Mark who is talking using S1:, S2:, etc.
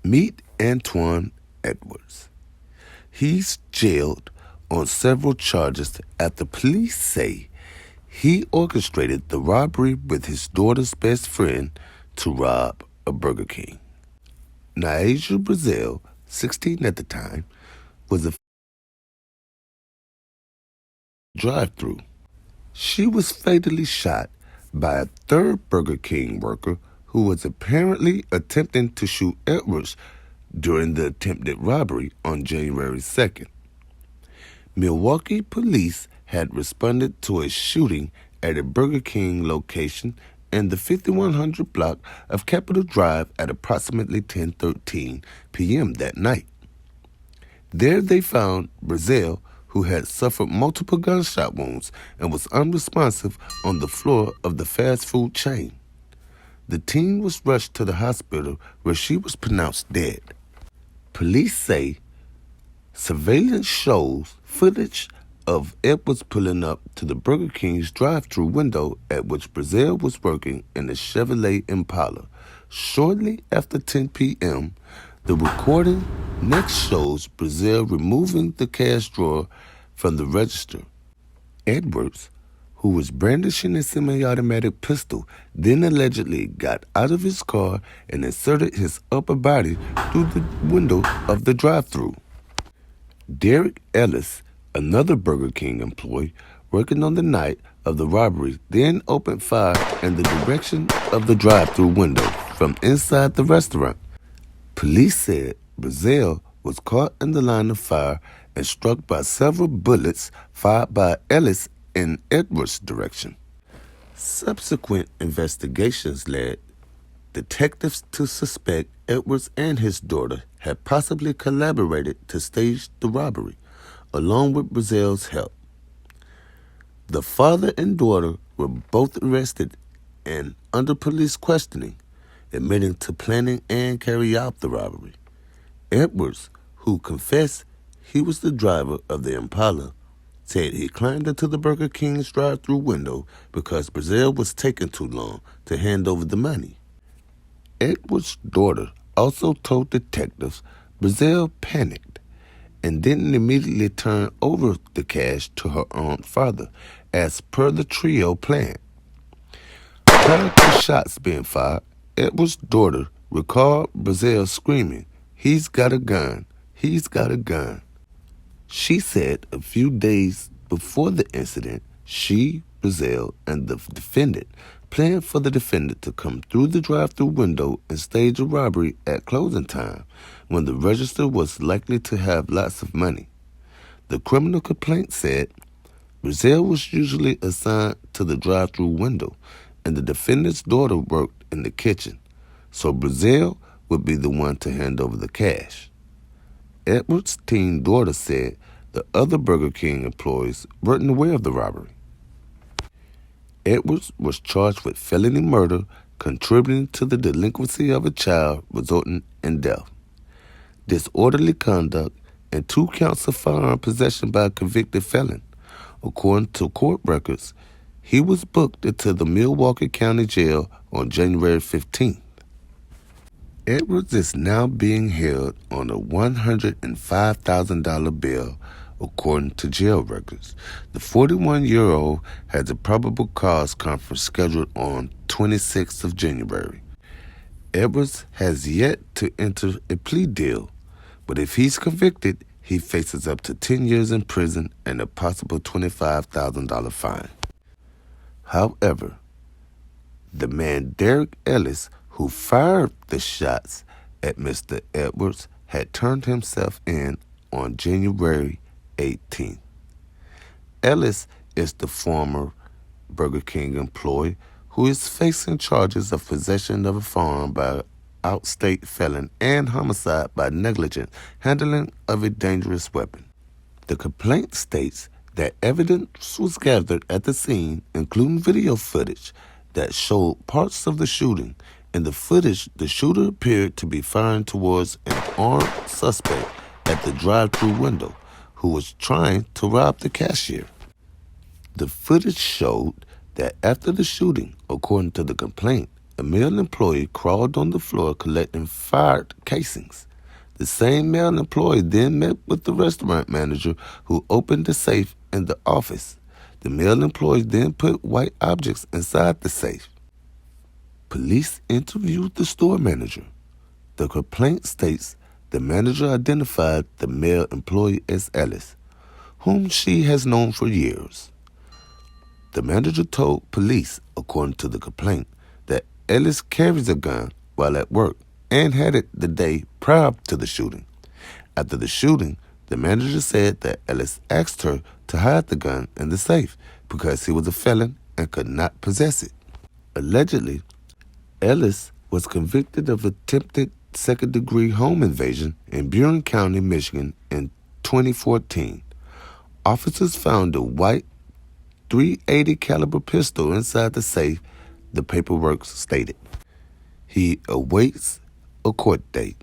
S1: Meet Antoine Edwards. He's jailed on several charges after police say he orchestrated the robbery with his daughter's best friend to rob a Burger King. Naija Brazil, 16 at the time, was a drive-thru. She was fatally shot by a third Burger King worker who was apparently attempting to shoot Edwards during the attempted robbery on January 2nd. Milwaukee police had responded to a shooting at a Burger King location in the 5100 block of Capitol Drive at approximately 10:13 p.m. that night. There they found Brazil, who had suffered multiple gunshot wounds and was unresponsive on the floor of the fast food chain. The teen was rushed to the hospital where she was pronounced dead. Police say surveillance shows footage of Edwards pulling up to the Burger King's drive-thru window at which Brazil was working in a Chevrolet Impala. Shortly after 10 p.m., the recording next shows Brazil removing the cash drawer from the register. Edwards, who was brandishing a semi-automatic pistol, then allegedly got out of his car and inserted his upper body through the window of the drive-thru. Derek Ellis, another Burger King employee working on the night of the robbery, then opened fire in the direction of the drive-thru window from inside the restaurant. Police said Brazil was caught in the line of fire and struck by several bullets fired by Ellis in Edwards' direction. Subsequent investigations led detectives to suspect Edwards and his daughter had possibly collaborated to stage the robbery, along with Brazil's help. The father and daughter were both arrested and under police questioning, admitting to planning and carrying out the robbery. Edwards, who confessed he was the driver of the Impala, said he climbed into the Burger King's drive-thru window because Brazil was taking too long to hand over the money. Edwards' daughter also told detectives Brazil panicked and didn't immediately turn over the cash to her own father, as per the trio plan. Prior to shots being fired, Edwards' daughter recalled Brazil screaming, "He's got a gun, he's got a gun." She said a few days before the incident, she, Brazil, and the defendant planned for the defendant to come through the drive-thru window and stage a robbery at closing time, when the register was likely to have lots of money. The criminal complaint said Brazil was usually assigned to the drive-thru window, and the defendant's daughter worked in the kitchen, so Brazil would be the one to hand over the cash. Edwards' teen daughter said the other Burger King employees weren't aware of the robbery. Edwards was charged with felony murder, contributing to the delinquency of a child resulting in death, disorderly conduct, and 2 counts of firearm possession by a convicted felon. According to court records, he was booked into the Milwaukee County Jail on January 15th. Edwards is now being held on a $105,000 bail, according to jail records. The 41-year-old has a probable cause conference scheduled on 26th of January. Edwards has yet to enter a plea deal, but if he's convicted, he faces up to 10 years in prison and a possible $25,000 fine. However, the man Derek Ellis, who fired the shots at Mr. Edwards, had turned himself in on January 18th. Ellis is the former Burger King employee who is facing charges of possession of a firearm by an outstate felon and homicide by negligent handling of a dangerous weapon. The complaint states that evidence was gathered at the scene, including video footage that showed parts of the shooting. In the footage, the shooter appeared to be firing towards an armed suspect at the drive-thru window who was trying to rob the cashier. The footage showed that after the shooting, according to the complaint, a male employee crawled on the floor collecting fired casings. The same male employee then met with the restaurant manager who opened the safe in the office. The male employee then put white objects inside the safe. Police interviewed the store manager. The complaint states the manager identified the male employee as Ellis, whom she has known for years. The manager told police, according to the complaint, that Ellis carries a gun while at work and had it the day prior to the shooting. After the shooting, the manager said that Ellis asked her to hide the gun in the safe because he was a felon and could not possess it. Allegedly, Ellis was convicted of attempted second-degree home invasion in Buren County, Michigan in 2014. Officers found a white .380 caliber pistol inside the safe, the paperwork stated. He awaits a court date.